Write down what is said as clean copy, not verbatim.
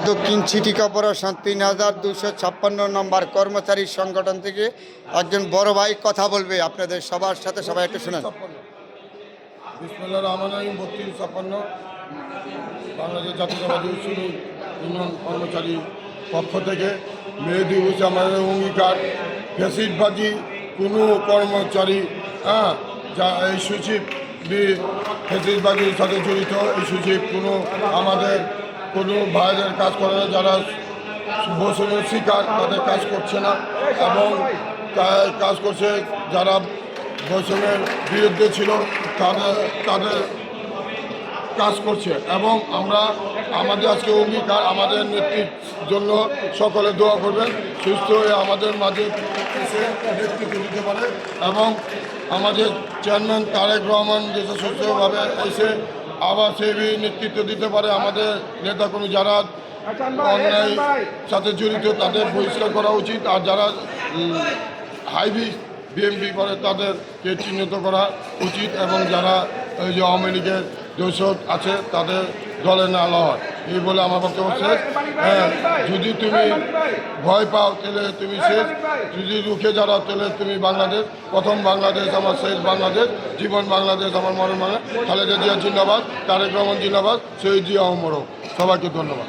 দক্ষিণ city corporation ৩,২৫৬ নম্বর কর্মচারী সংগঠন থেকে একজন বড় ভাই কথা বলবে আপনাদের সবার সাথে। সবাই একটু শুনেন। বিসমিল্লাহির রহমানির রহিম। ৩২৫৬ বাংলাদেশ জাতীয়তাবাদী শ্রমিক ইউনিয়ন কর্মচারী পক্ষ থেকে মেহেদি হোসেন আমাদের অঙ্গীকার, ফ্যাসিডবাজি কোনো কর্মচারী যা এই সচিব ফ্যাসিডবাজির সাথে জড়িত, এই সচিব আমাদের কোনো ভাইদের কাজ করে না, যারা বৈষম্যের শিকার তাদের কাজ করছে না, এবং কাজ করছে যারা বৈষম্যের বিরুদ্ধে ছিল তাদের কাজ করছে। এবং আমাদের আজকে অঙ্গীকার, আমাদের নেতৃত্বের জন্য সকলে দোয়া করবেন, সুস্থ হয়ে আমাদের মাঝে এসে নেতৃত্ব দিতে পারে, এবং আমাদের চেয়ারম্যান তারেক রহমান যেসব সুস্থভাবে এসে আবার সেই নেতৃত্ব দিতে পারে। আমাদের নেতাকর্মী যারা অন্যায় সাথে জড়িত তাদের বহিষ্কার করা উচিত, আর যারা হাইবি বিএমপি করে তাদেরকে চিহ্নিত করা উচিত, এবং যারা ওই যে আওয়ামী লীগের দোষক আছে তাদের দলে না লওয়া। এই বলে আমার বক্তব্য শেষ। যদি তুমি ভয় পাও তাহলে তুমি শেষ, যদি রুখে যারা তাহলে তুমি বাংলাদেশ। প্রথম বাংলাদেশ আমার, শেষ বাংলাদেশ, জীবন বাংলাদেশ আমার, মরণ বাংলা। খালেদা জিয়া জিন্দাবাদ, তারেক রহমান জিন্দাবাদ, শহীদ জিয়া অমর হোক। সবাইকে ধন্যবাদ।